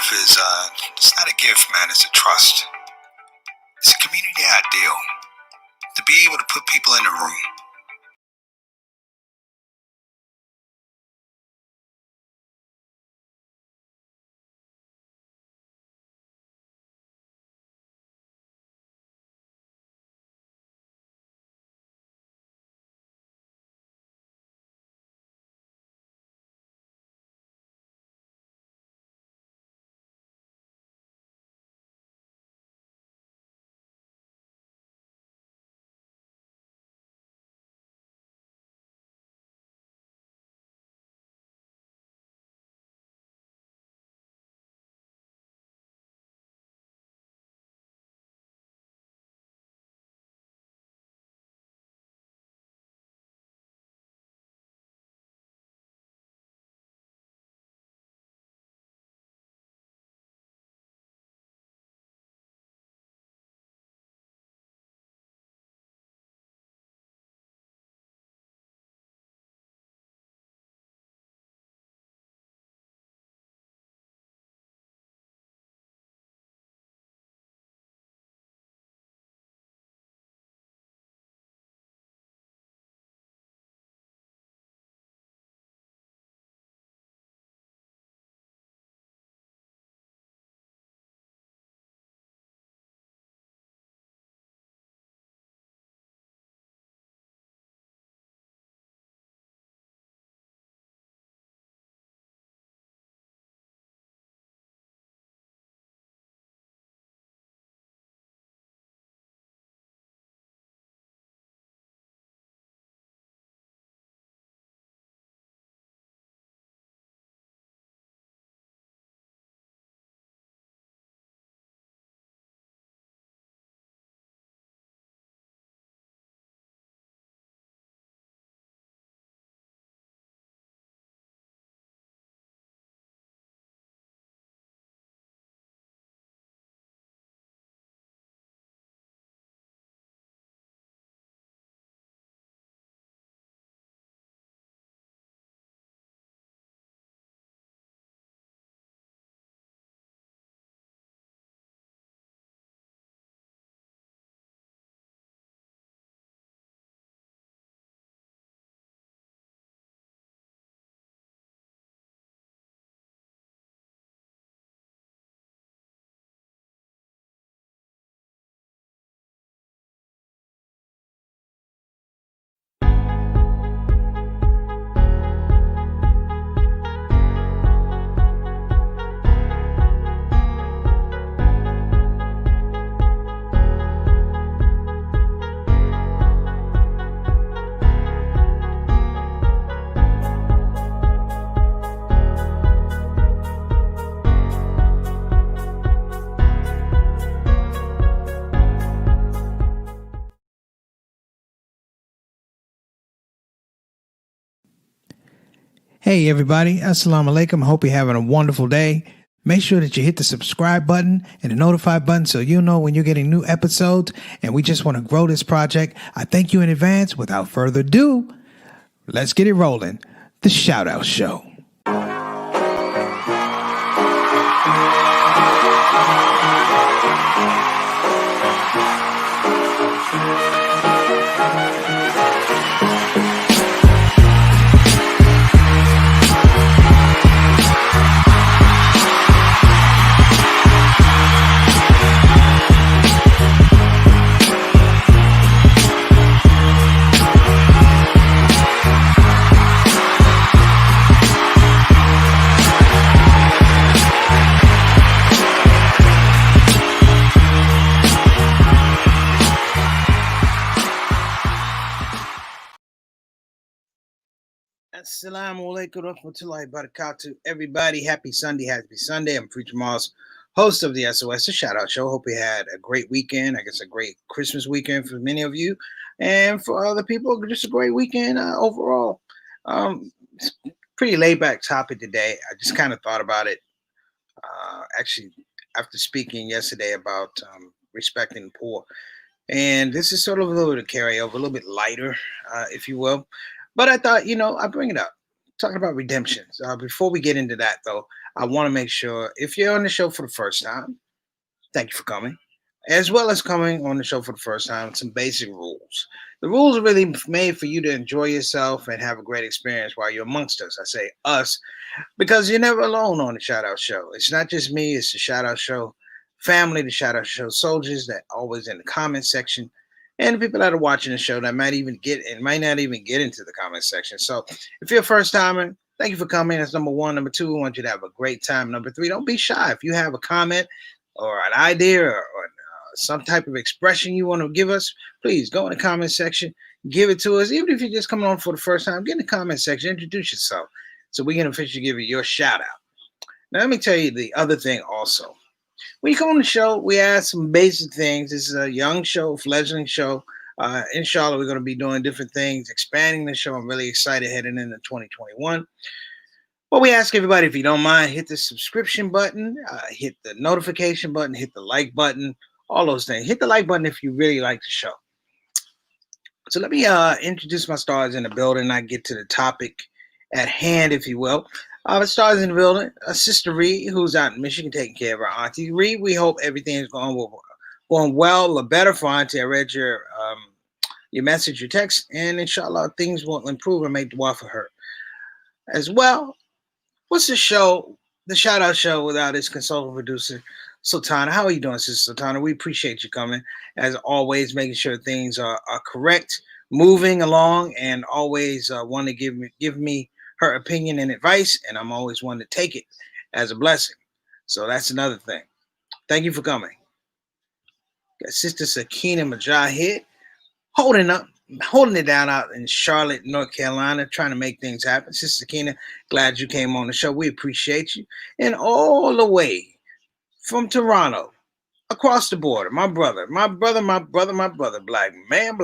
life is it's not a gift, man. It's a trust. It's a community ideal to be able to put people in the room. Hey everybody, Assalamu alaikum. I hope you're having a wonderful day. Make sure that you hit the subscribe button and the notify button so you know when you're getting new episodes, and we just want to grow this project. I thank you in advance. Without further ado, let's get it rolling. The Shout Out Show. Assalamu alaikum warahmatullahi wabarakatuh. Everybody, happy Sunday. Happy Sunday. I'm Preacher Moss, host of the SOS, the Shout Out Show. Hope you had a great weekend. I guess a great Christmas weekend for many of you. And for other people, just a great weekend overall. Pretty laid back topic today. I just kind of thought about it. Actually, after speaking yesterday about respecting the poor. And this is sort of a little bit of carryover, a little bit lighter, if you will. But I thought, I'd bring it up. Talking about redemptions. Before we get into that, though, I want to make sure if you're on the show for the first time, thank you for coming. As well as coming on the show for the first time, some basic rules. The rules are really made for you to enjoy yourself and have a great experience while you're amongst us. I say us because you're never alone on the Shout Out Show. It's not just me, it's the Shout Out Show family, the Shout Out Show soldiers that always in the comment section, and the people that are watching the show that might not even get into the comment section. So if you're a first timer, thank you for coming. That's number one. Number two, we want you to have a great time. Number three, don't be shy. If you have a comment or an idea or some type of expression you want to give us, please go in the comment section, give it to us. Even if you're just coming on for the first time, get in the comment section, introduce yourself so we can officially give you your shout out. Now, let me tell you the other thing also. When you come on the show, we ask some basic things. This is a young show, fledgling show. In Charlotte, we're going to be doing different things, expanding the show. I'm really excited heading into 2021. Well, we ask everybody, if you don't mind, hit the subscription button, hit the notification button, hit the like button, all those things. Hit the like button if you really like the show. So let me introduce my stars in the building. I get to the topic at hand, if you will. The stars in the building. Sister Reed, who's out in Michigan taking care of her auntie. Reed, we hope everything is going well or better for auntie. I read your message, your text, and inshallah things will improve and make dua for her. As well, what's the show, the Shout Out Show without its consultant producer, Sultana? How are you doing, Sister Sultana? We appreciate you coming. As always, making sure things are correct, moving along, and always want to give me her opinion and advice, and I'm always one to take it as a blessing. So that's another thing. Thank you for coming. Got Sister Sakina Mujahid holding it down out in Charlotte, North Carolina, trying to make things happen. Sister Sakina, glad you came on the show. We appreciate you. And all the way from Toronto, across the border, my brother, black man,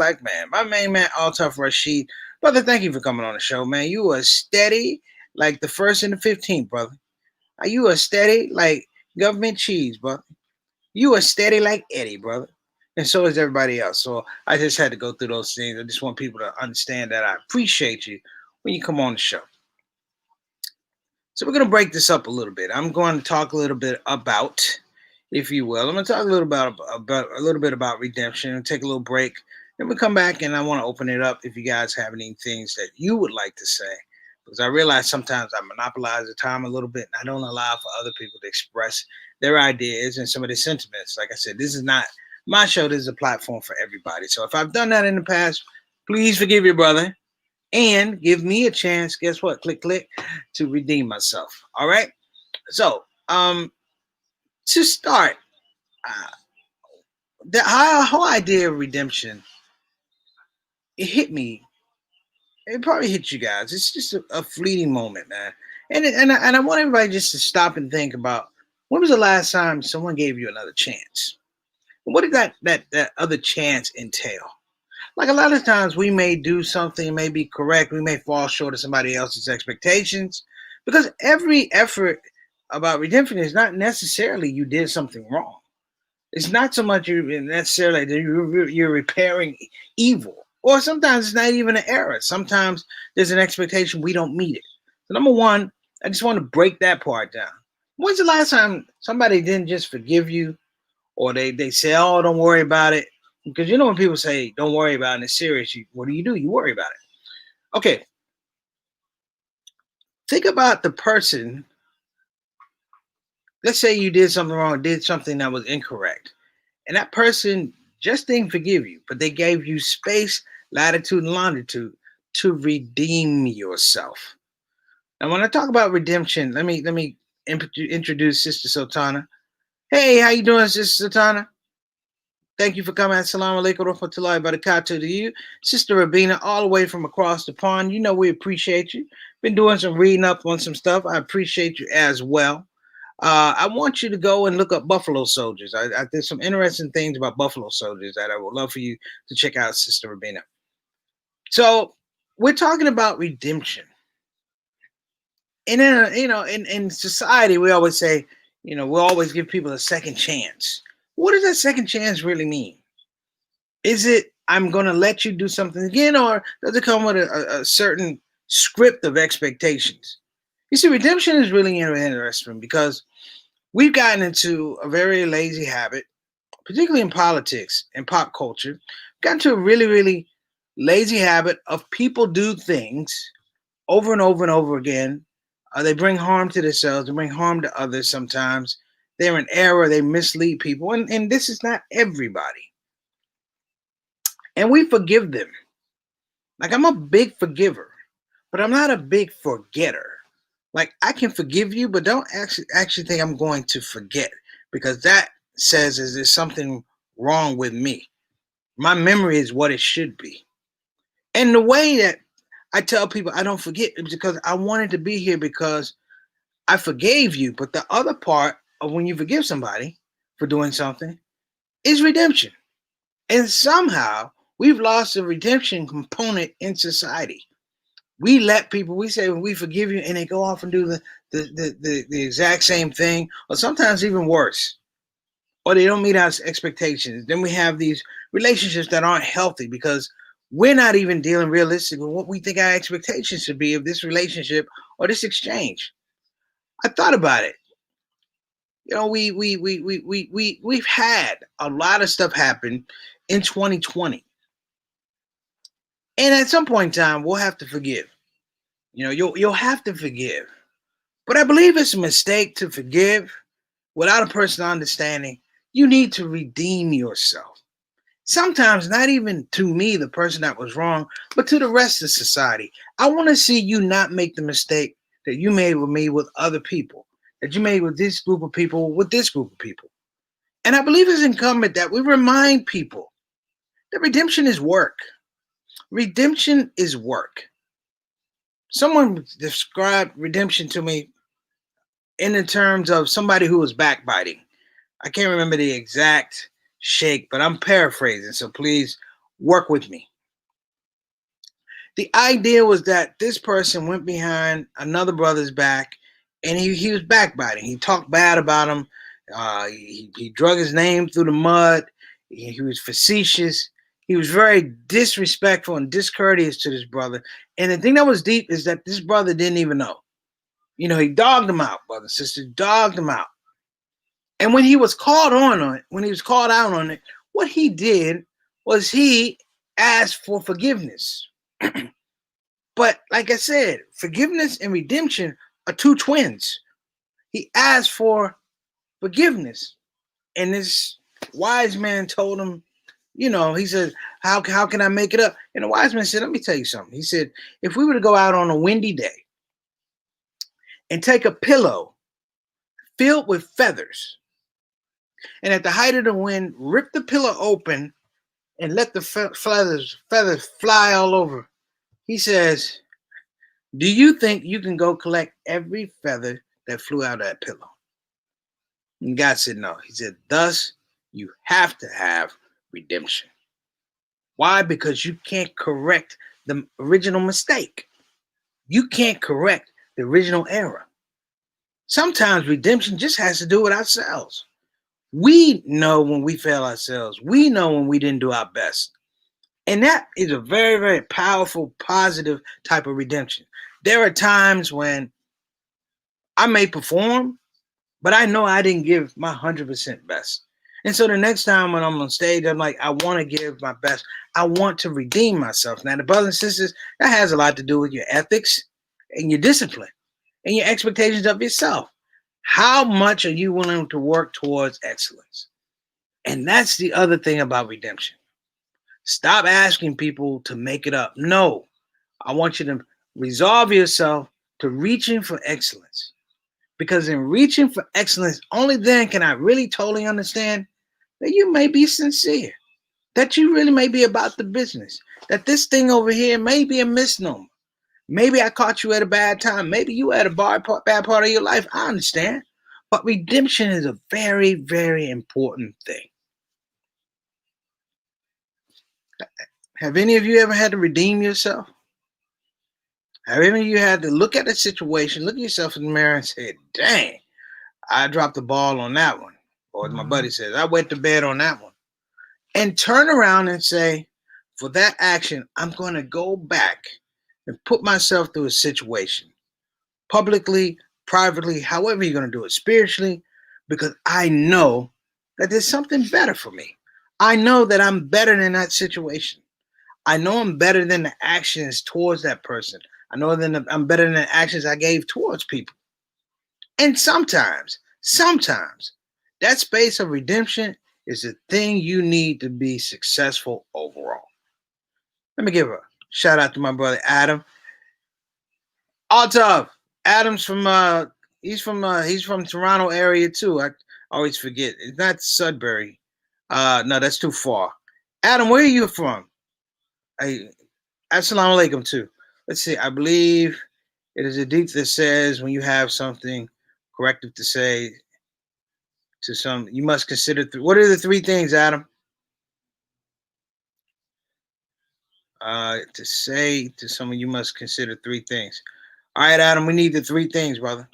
my main man, Altaf Rashid. Brother, thank you for coming on the show, man. You are steady like the 1st and the 15th, brother. You are steady like government cheese, brother. You are steady like Eddie, brother. And so is everybody else. So I just had to go through those things. I just want people to understand that I appreciate you when you come on the show. So we're going to break this up a little bit. I'm going to talk a little bit about, if you will, I'm going to talk a little bit about redemption and take a little break. Then we come back and I want to open it up if you guys have any things that you would like to say. Because I realize sometimes I monopolize the time a little bit and I don't allow for other people to express their ideas and some of their sentiments. Like I said, this is not my show. This is a platform for everybody. So if I've done that in the past, please forgive your brother and give me a chance, guess what? Click, to redeem myself. All right? So, to start, the whole idea of redemption, it hit me. It probably hit you guys. It's just a fleeting moment, man. And I want everybody just to stop and think about, when was the last time someone gave you another chance? What did that other chance entail? Like a lot of times we may do something, may be correct, we may fall short of somebody else's expectations, because every effort about redemption is not necessarily you did something wrong. It's not so much you necessarily that you're repairing evil, or sometimes it's not even an error. Sometimes there's an expectation we don't meet it. So number one, I just want to break that part down. When's the last time somebody didn't just forgive you, or they say, "Oh, don't worry about it"? Because you know when people say, "Don't worry about it," and it's serious, what do? You worry about it. Okay. Think about the person. Let's say you did something wrong, did something that was incorrect, and that person just didn't forgive you, but they gave you space, latitude, and longitude to redeem yourself. Now, when I talk about redemption, let me introduce Sister Sultana. Hey, how you doing, Sister Sultana? Thank you for coming. Assalamu alaikum wa rahmatullahi wa barakatuh to you. Sister Rabina, all the way from across the pond. You know we appreciate you. Been doing some reading up on some stuff. I appreciate you as well. I want you to go and look up Buffalo Soldiers. There's some interesting things about Buffalo Soldiers that I would love for you to check out, Sister Rabina. So we're talking about redemption. And in society, we always say, we always give people a second chance. What does that second chance really mean? Is it, I'm going to let you do something again, or does it come with a certain script of expectations? You see, redemption is really interesting because we've gotten into a very lazy habit, particularly in politics and pop culture. We've gotten to a really, really lazy habit of people do things over and over and over again. They bring harm to themselves, they bring harm to others sometimes. They're in error, they mislead people, and this is not everybody. And we forgive them. Like, I'm a big forgiver, but I'm not a big forgetter. Like, I can forgive you, but don't actually think I'm going to forget, because that says is there something wrong with me. My memory is what it should be. And the way that I tell people I don't forget is because I wanted to be here because I forgave you. But the other part of when you forgive somebody for doing something is redemption. And somehow we've lost the redemption component in society. We let people, we say we forgive you, and they go off and do the exact same thing, or sometimes even worse, or they don't meet our expectations. Then we have these relationships that aren't healthy because we're not even dealing realistically with what we think our expectations should be of this relationship or this exchange. I thought about it. You know, we've had a lot of stuff happen in 2020. And at some point in time, we'll have to forgive. You know, you'll have to forgive. But I believe it's a mistake to forgive without a personal understanding. You need to redeem yourself. Sometimes not even to me, the person that was wrong, but to the rest of society. I want to see you not make the mistake that you made with me with other people, that you made with this group of people, with this group of people. And I believe it's incumbent that we remind people that redemption is work. Redemption is work. Someone described redemption to me in the terms of somebody who was backbiting. I can't remember the exact shake, but I'm paraphrasing, so please work with me. The idea was that this person went behind another brother's back, and he was backbiting. He talked bad about him. He drug his name through the mud. He was facetious. He was very disrespectful and discourteous to this brother. And the thing that was deep is that this brother didn't even know. You know, he dogged him out, brother and sister, dogged him out. And when he was called on it, when he was called out on it, what he did was he asked for forgiveness. But like I said, forgiveness and redemption are two twins. He asked for forgiveness, and this wise man told him, you know, he said, how can I make it up? And the wise man said, let me tell you something. He said, if we were to go out on a windy day and take a pillow filled with feathers, and at the height of the wind, rip the pillow open and let the feathers fly all over. He says, do you think you can go collect every feather that flew out of that pillow? And God said, no. He said, thus, you have to have redemption. Why? Because you can't correct the original mistake. You can't correct the original error. Sometimes redemption just has to do with ourselves. We know when we fail ourselves. We know when we didn't do our best. And that is a very, very powerful, positive type of redemption. There are times when I may perform, but I know I didn't give my 100% best. And so the next time when I'm on stage, I'm like, I want to give my best. I want to redeem myself. Now, the brothers and sisters, that has a lot to do with your ethics and your discipline and your expectations of yourself. How much are you willing to work towards excellence? And that's the other thing about redemption. Stop asking people to make it up. No, I want you to resolve yourself to reaching for excellence. Because in reaching for excellence, only then can I really totally understand that you may be sincere, that you really may be about the business, that this thing over here may be a misnomer. Maybe I caught you at a bad time. Maybe you had a bad part of your life. I understand. But redemption is a very, very important thing. Have any of you ever had to redeem yourself? Have any of you had to look at a situation, look at yourself in the mirror and say, dang, I dropped the ball on that one. Or as my buddy says, I went to bed on that one. And turn around and say, for that action, I'm going to go back and put myself through a situation publicly, privately, however you're going to do it, spiritually, because I know that there's something better for me. I know that I'm better than that situation. I know I'm better than the actions towards that person. I know that I'm better than the actions I gave towards people. And sometimes, that space of redemption is the thing you need to be successful overall. Let me give a shout out to my brother Adam. Altov. Adam's from he's from Toronto area too. I always forget. It's not Sudbury. No, that's too far. Adam, where are you from? I Assalamu alaikum too. Let's see. I believe it is a deep that says when you have something corrective to say to some, you must consider. What are the three things, Adam? To say to someone, you must consider three things. All right, Adam, we need the three things, brother.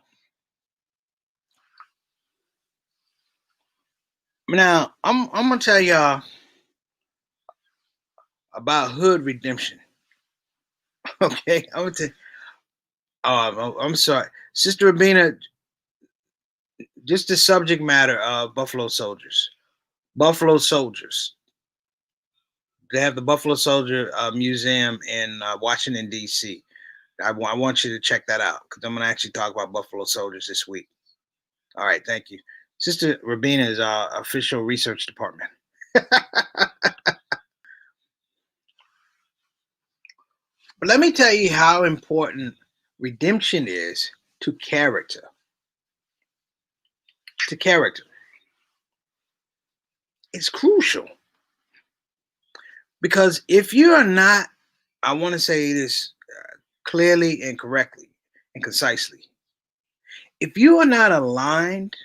Now, I'm gonna tell y'all about hood redemption. Okay, I'm gonna tell. Oh, I'm sorry, Sister Rabina. Just the subject matter of Buffalo Soldiers. Buffalo Soldiers. They have the Buffalo Soldier Museum in Washington D.C. I want you to check that out because I'm gonna actually talk about Buffalo Soldiers this week. All right, thank you. Sister Rabina is our official research department. But let me tell you how important redemption is to character. To character. It's crucial. Because if you are not, I want to say this clearly and correctly and concisely. If you are not aligned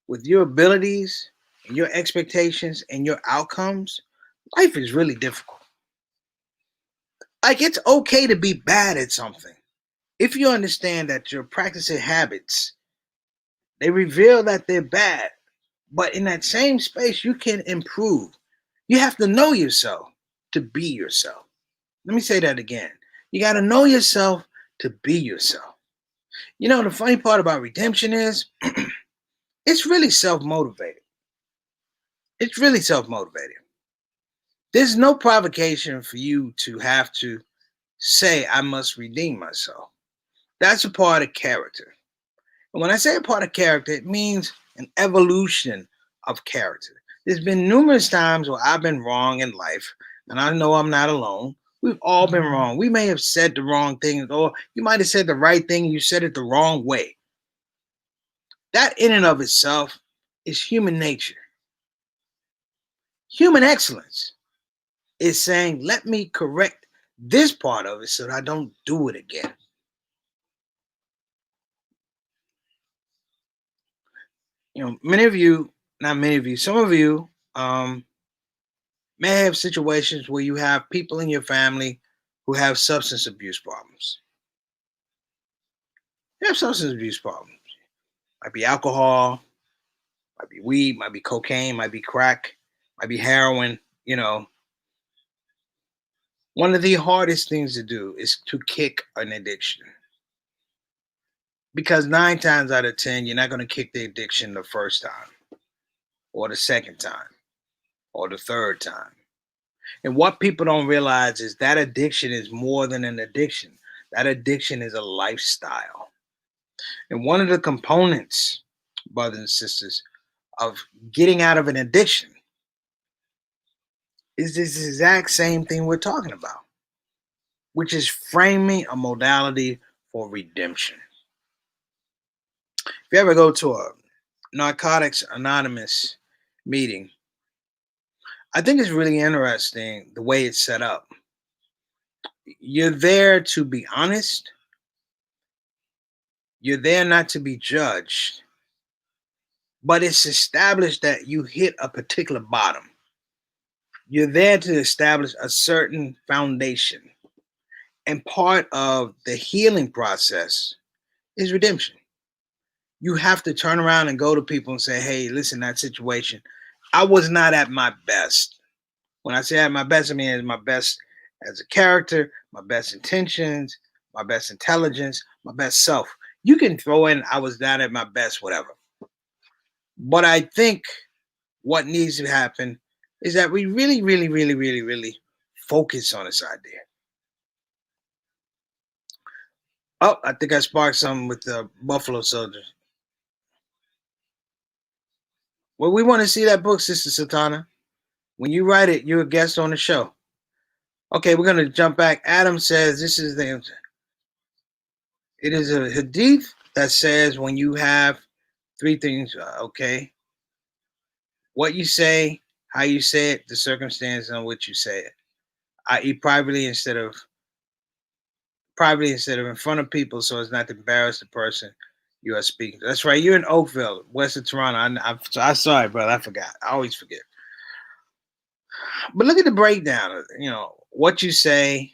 with your abilities and your expectations and your outcomes, life is really difficult. Like it's okay to be bad at something. If you understand that your practicing habits, they reveal that they're bad, but in that same space, you can improve. You have to know yourself to be yourself. Let me say that again. You got to know yourself to be yourself. You know, the funny part about redemption is it's really self motivated. It's really self motivated. There's no provocation for you to have to say, I must redeem myself. That's a part of character. And when I say a part of character, it means an evolution of character. There's been numerous times where I've been wrong in life, and I know I'm not alone. We've all been wrong. We may have said the wrong thing, or you might have said the right thing, and you said it the wrong way. That in and of itself is human nature. Human excellence is saying, let me correct this part of it so that I don't do it again. You know, many of you, not many of you, some of you may have situations where you have people in your family who have substance abuse problems. They have substance abuse problems. Might be alcohol, might be weed, might be cocaine, might be crack, might be heroin. You know, one of the hardest things to do is to kick an addiction. Because 9 times out of 10, you're not going to kick the addiction the first time, or the second time, or the third time. And what people don't realize is that addiction is more than an addiction. That addiction is a lifestyle. And one of the components, brothers and sisters, of getting out of an addiction is this exact same thing we're talking about, which is framing a modality for redemption. If you ever go to a Narcotics Anonymous meeting, I think it's really interesting the way it's set up. You're there to be honest. You're there not to be judged, but it's established that you hit a particular bottom. You're there to establish a certain foundation. And part of the healing process is redemption. You have to turn around and go to people and say, hey, listen, that situation, I was not at my best. When I say at my best, I mean at my best as a character, my best intentions, my best intelligence, my best self. You can throw in I was down at my best, whatever. But I think what needs to happen is that we really, really, really, really, really focus on this idea. Oh, I think I sparked something with the Buffalo Soldiers. Well, we want to see that book, Sister Satana. When you write it, you're a guest on the show. Okay, we're going to jump back. Adam says this is the. It is a hadith that says when you have three things, okay, what you say, how you say it, the circumstance on which you say it, i.e., privately instead of in front of people, so as not to embarrass the person you are speaking to. That's right. You're in Oakville, west of Toronto. I'm sorry, brother. I forgot. I always forget. But look at the breakdown. What you say,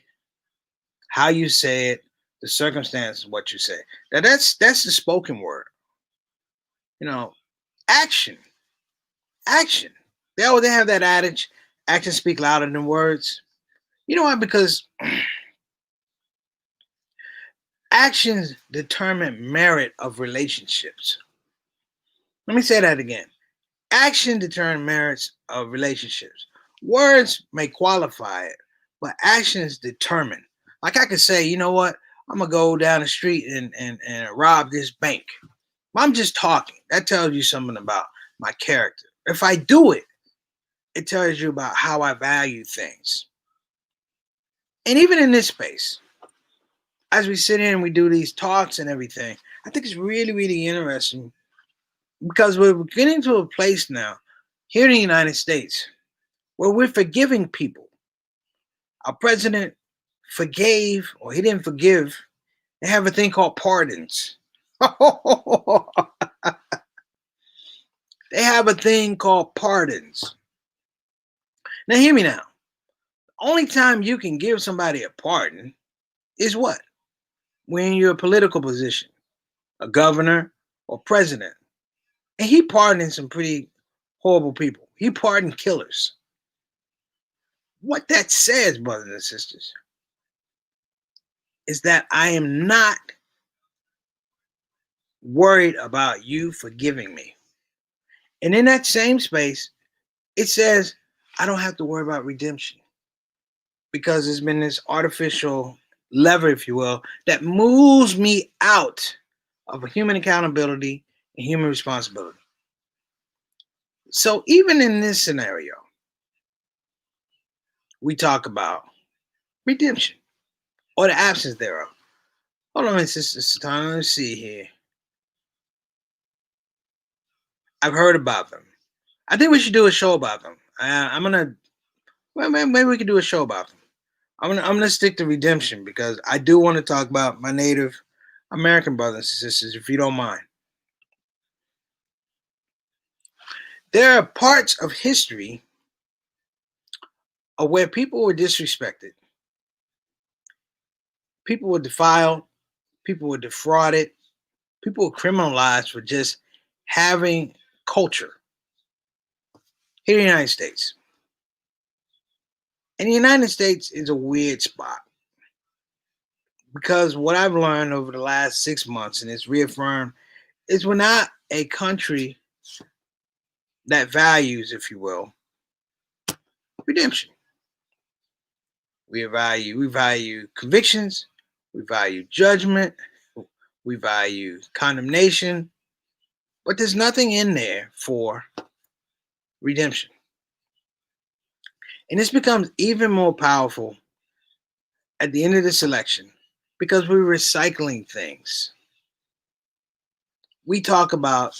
how you say it, the circumstances, what you say. Now that's the spoken word. You know, action, action. They have that adage, actions speak louder than words. You know why? Because actions determine merit of relationships. Let me say that again. Action determines merits of relationships. Words may qualify it, but actions determine. Like I could say, you know what? I'm gonna go down the street and rob this bank. I'm just talking. That tells you something about my character. If I do it, it tells you about how I value things. And even in this space, as we sit here and we do these talks and everything, I think it's really, really interesting because we're getting to a place now here in the United States where we're forgiving people. Our president forgave, or he didn't forgive. They have a thing called pardons. They have a thing called pardons. Now, hear me now. The only time you can give somebody a pardon is what? When you're a political position, a governor or president. And he pardoned some pretty horrible people. He pardoned killers. What that says, brothers and sisters, is that I am not worried about you forgiving me. And in that same space, it says I don't have to worry about redemption because there's been this artificial lever, if you will, that moves me out of human accountability and human responsibility. So even in this scenario, we talk about redemption or the absence thereof. Hold on, Sister Satana. Let's see here. I've heard about them. I think we should do a show about them. Well, maybe we could do a show about them. I'm gonna stick to redemption because I do want to talk about my Native American brothers and sisters, if you don't mind. There are parts of history where people were disrespected, people were defiled, people were defrauded, people were criminalized for just having culture here in the United States. And the United States is a weird spot because what I've learned over the last 6 months, and it's reaffirmed, is we're not a country that values, if you will, redemption. We value convictions, we value judgment, we value condemnation, but there's nothing in there for redemption. And this becomes even more powerful at the end of this election because we're recycling things. We talk about,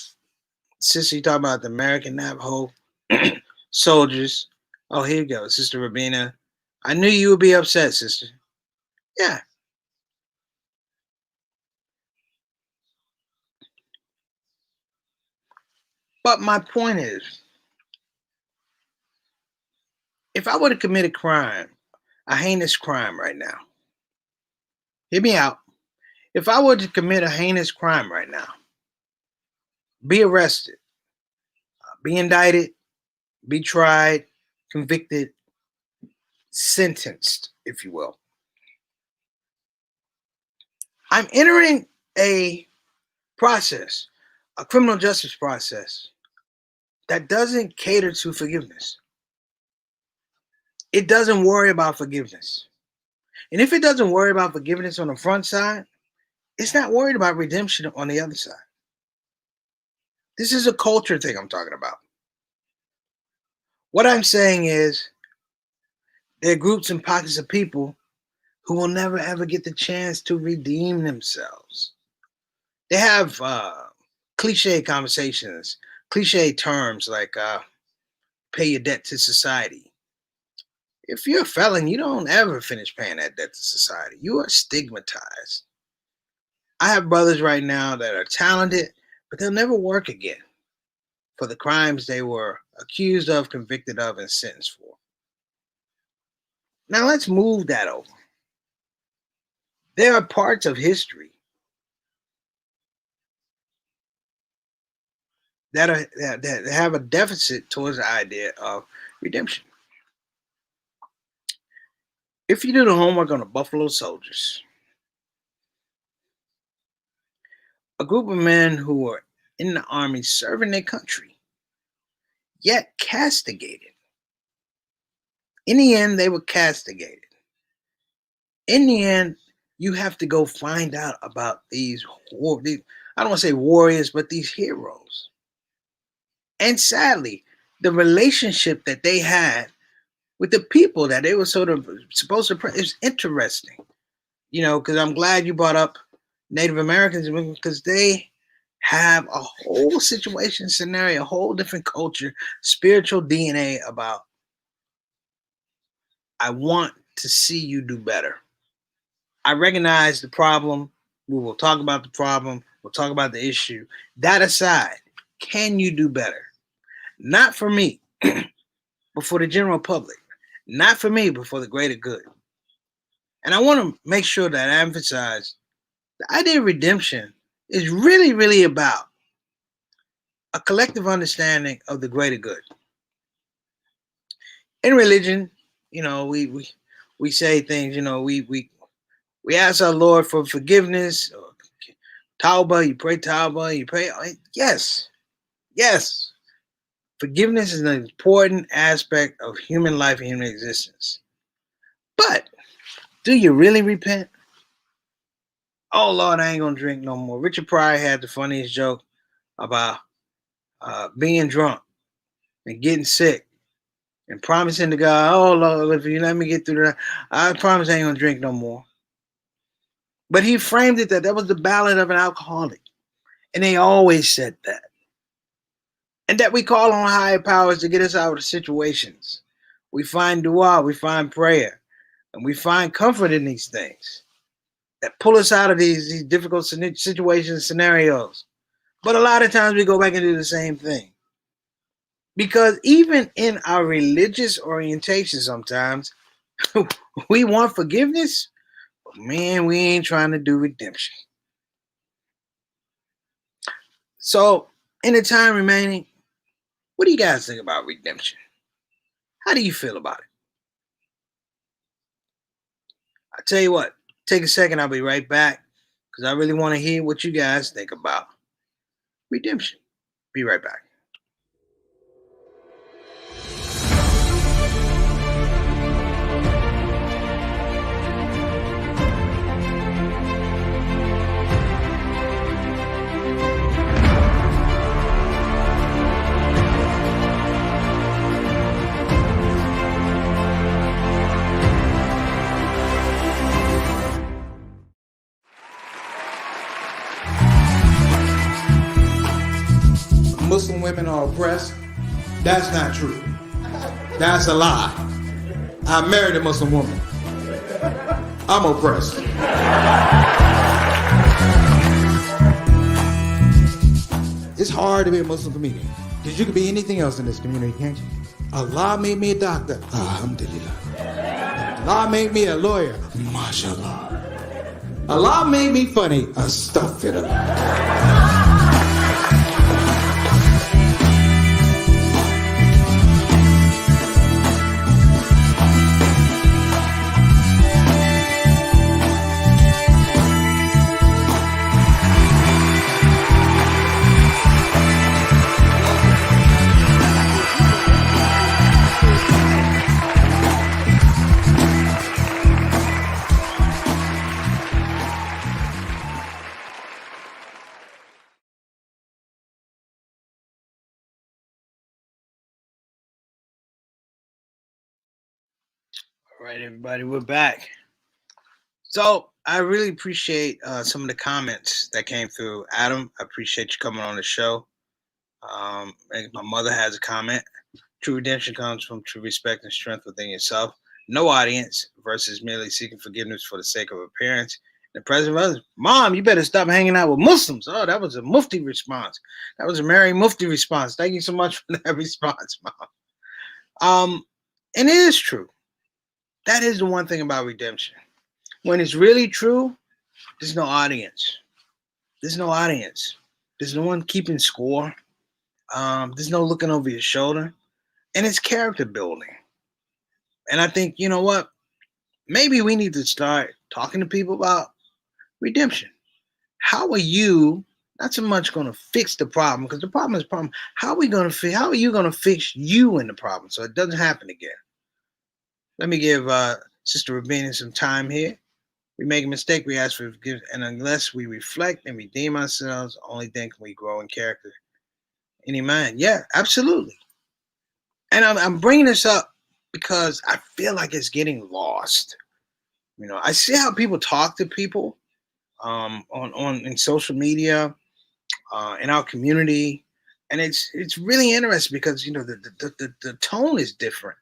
sister, you talk about the American Navajo soldiers. Oh, here you go, Sister Rabina. I knew you would be upset, sister. Yeah. But my point is, if I were to commit a crime, a heinous crime right now, hear me out. If I were to commit a heinous crime right now, be arrested, be indicted, be tried, convicted, sentenced, if you will, I'm entering a process, a criminal justice process that doesn't cater to forgiveness. It doesn't worry about forgiveness. And if it doesn't worry about forgiveness on the front side, it's not worried about redemption on the other side. This is a culture thing I'm talking about. What I'm saying is there are groups and pockets of people who will never ever get the chance to redeem themselves. They have cliche conversations, cliche terms like pay your debt to society. If you're a felon, you don't ever finish paying that debt to society. You are stigmatized. I have brothers right now that are talented, but they'll never work again for the crimes they were accused of, convicted of, and sentenced for. Now let's move that over. There are parts of history that have a deficit towards the idea of redemption. If you do the homework on the Buffalo Soldiers, a group of men who were in the army serving their country, yet castigated. In the end, they were castigated. In the end, you have to go find out about these I don't want to say warriors, but these heroes. And sadly, the relationship that they had with the people that they were sort of supposed to is interesting. You know, because I'm glad you brought up Native Americans, because they have a whole situation, scenario, a whole different culture, spiritual DNA about, I want to see you do better. I recognize the problem. We will talk about the problem. We'll talk about the issue. That aside, can you do better? Not for me, but for the general public. Not for me, but for the greater good. And I want to make sure that I emphasize the idea of redemption is really, really about a collective understanding of the greater good. In religion, you know, we say things, you know, we ask our Lord for forgiveness. Tauba, you pray Tauba, you pray. Yes. Forgiveness is an important aspect of human life and human existence. But do you really repent? Oh, Lord, I ain't going to drink no more. Richard Pryor had the funniest joke about being drunk and getting sick and promising to God, oh, Lord, if you let me get through that, I promise I ain't going to drink no more. But he framed it that was the ballad of an alcoholic. And they always said that. And that we call on higher powers to get us out of situations. We find dua, we find prayer, and we find comfort in these things that pull us out of these difficult situations, scenarios. But a lot of times we go back and do the same thing. Because even in our religious orientation sometimes, we want forgiveness, but man, we ain't trying to do redemption. So, in the time remaining, what do you guys think about redemption? How do you feel about it? I tell you what, take a second, I'll be right back, because I really want to hear what you guys think about redemption. Be right back. Muslim women are oppressed. That's not true. That's a lie. I married a Muslim woman. I'm oppressed. It's hard to be a Muslim comedian because you can be anything else in this community, can't you? Allah made me a doctor. Alhamdulillah. Allah made me a lawyer. MashaAllah. Allah made me funny. Astaghfirullah. All right, everybody, we're back. So I really appreciate some of the comments that came through. Adam, I appreciate you coming on the show. And my mother has a comment. True redemption comes from true respect and strength within yourself. No audience versus merely seeking forgiveness for the sake of appearance. The presence of others. Mom, you better stop hanging out with Muslims. Oh, that was a Mufti response. That was a Mary Mufti response. Thank you so much for that response, Mom. And it is true. That is the one thing about redemption. When it's really true, there's no audience. There's no audience. There's no one keeping score. There's no looking over your shoulder. And it's character building. And I think, you know what? Maybe we need to start talking to people about redemption. How are you not so much going to fix the problem, because the problem is a problem. How are you going to fix you in the problem so it doesn't happen again? Let me give Sister Rabina some time here. We make a mistake, we ask for forgiveness, and unless we reflect and redeem ourselves, only then can we grow in character. Any man? Yeah, absolutely. And I'm bringing this up because I feel like it's getting lost. I see how people talk to people on in social media, in our community, and it's really interesting because the tone is different.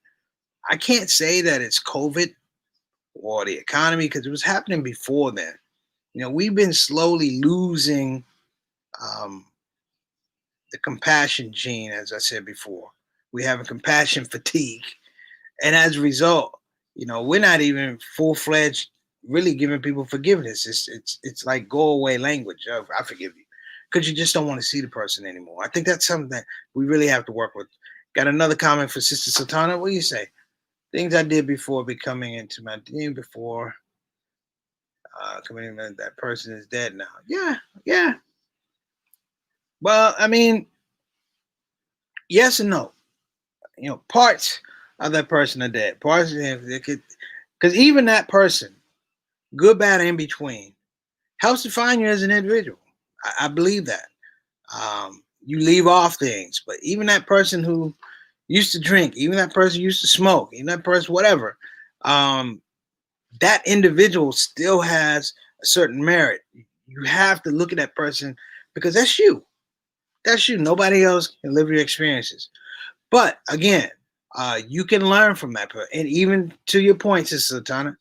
I can't say that it's COVID or the economy because it was happening before then. We've been slowly losing um, the compassion gene, as I said before. We have a compassion fatigue, and as a result, we're not even full fledged really giving people forgiveness. It's like go away language. Oh, I forgive you because you just don't want to see the person anymore. I think that's something that we really have to work with. Got another comment for Sister Sultana. What do you say? Things I did before becoming into my dream before committing that person is dead now. Yeah, yeah. Well, I mean, yes and no. Parts of that person are dead. Parts of them, because even that person, good, bad, and in between, helps define you as an individual. I believe that. You leave off things, but even that person who used to drink, even that person who used to smoke, even that person, whatever, um, that individual still has a certain merit. You have to look at that person because that's you. That's you. Nobody else can live your experiences. But again, you can learn from that person. And even to your point, Sister Latana,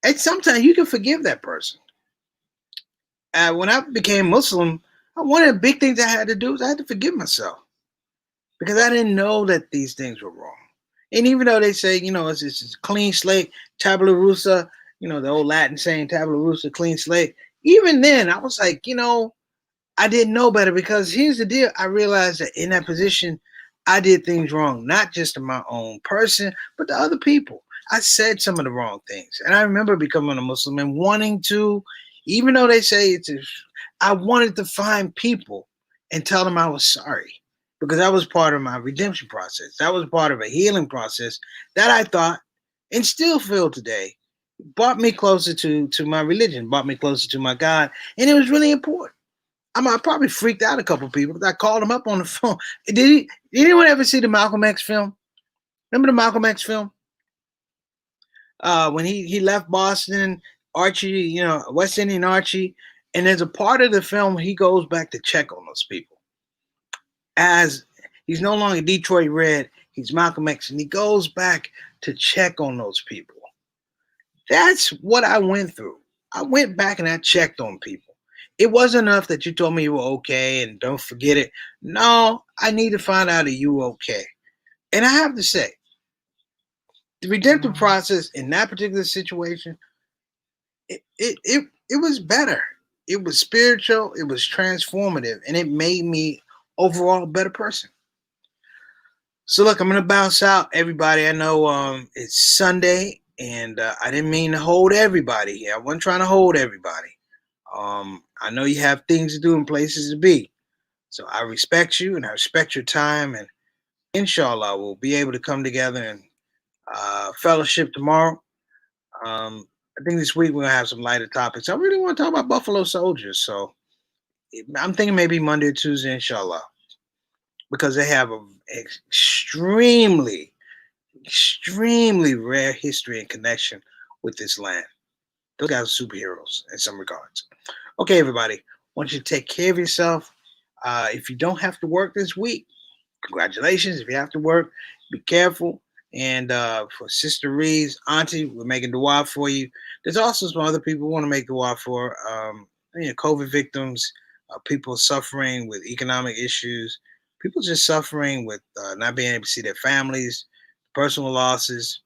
and sometimes you can forgive that person. When I became Muslim, one of the big things I had to do was I had to forgive myself because I didn't know that these things were wrong. And even though they say, it's a clean slate, tabula rasa, the old Latin saying tabula rasa, clean slate. Even then, I was like, I didn't know better because here's the deal. I realized that in that position, I did things wrong, not just to my own person, but to other people. I said some of the wrong things. And I remember becoming a Muslim and wanting to, even though they say I wanted to find people and tell them I was sorry because that was part of my redemption process. That was part of a healing process that I thought and still feel today brought me closer to my religion, brought me closer to my God. And it was really important. I probably freaked out a couple of people. I called them up on the phone. Did anyone ever see the Malcolm X film? Remember the Malcolm X film? When he left Boston, Archie, West Indian Archie, and there's a part of the film he goes back to check on those people. As he's no longer Detroit Red, he's Malcolm X, and he goes back to check on those people. That's what I went through. I went back and I checked on people. It wasn't enough that you told me you were okay and don't forget it. No, I need to find out that you were okay. And I have to say, the redemptive process in that particular situation, it was better. It was spiritual, it was transformative, and it made me overall a better person. So look, I'm gonna bounce out, everybody. I know it's Sunday, and I didn't mean to hold everybody here. I wasn't trying to hold everybody. I know you have things to do and places to be. So I respect you and I respect your time. And inshallah, we'll be able to come together and fellowship tomorrow. I think this week we're going to have some lighter topics. I really want to talk about Buffalo Soldiers. So I'm thinking maybe Monday or Tuesday, inshallah, because they have an extremely extremely rare history and connection with this land. Those guys are superheroes in some regards. Okay, everybody, I want you to take care of yourself. If you don't have to work this week, congratulations. If you have to work, be careful. And for Sister Reeves, Auntie, we're making dua for you. There's also some other people we want to make dua for. COVID victims, people suffering with economic issues, people just suffering with not being able to see their families, personal losses,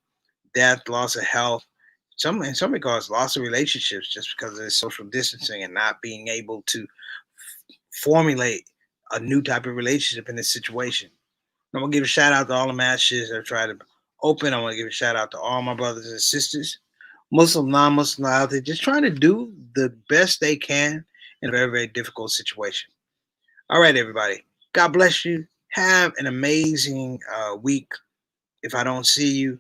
death, loss of health. In some regards, loss of relationships just because of this social distancing and not being able to formulate a new type of relationship in this situation. I'm gonna give a shout out to all the masses that are trying to open. I want to give a shout out to all my brothers and sisters, Muslim, non-Muslim out there, just trying to do the best they can in a very, very difficult situation. All right, everybody. God bless you. Have an amazing week. If I don't see you,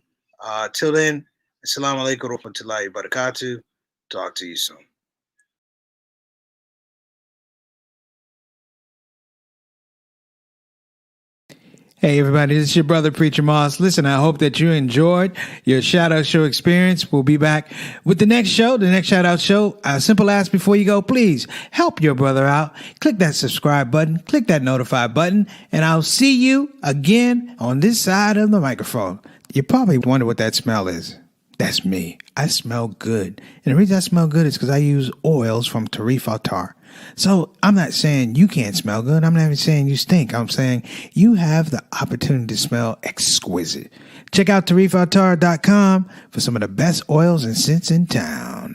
till then, assalamu alaikum wa rahmatullahi wa barakatuh. Talk to you soon. Hey everybody, this is your brother Preacher Moss. Listen, I hope that you enjoyed your shout out show experience. We'll be back with the next show, the next shout out show. A simple ask before you go, please help your brother out. Click that subscribe button, click that notify button, and I'll see you again on this side of the microphone. You probably wonder what that smell is. That's me. I smell good. And the reason I smell good is because I use oils from Tarif Tar. So I'm not saying you can't smell good. I'm not even saying you stink. I'm saying you have the opportunity to smell exquisite. Check out tarifatar.com for some of the best oils and scents in town.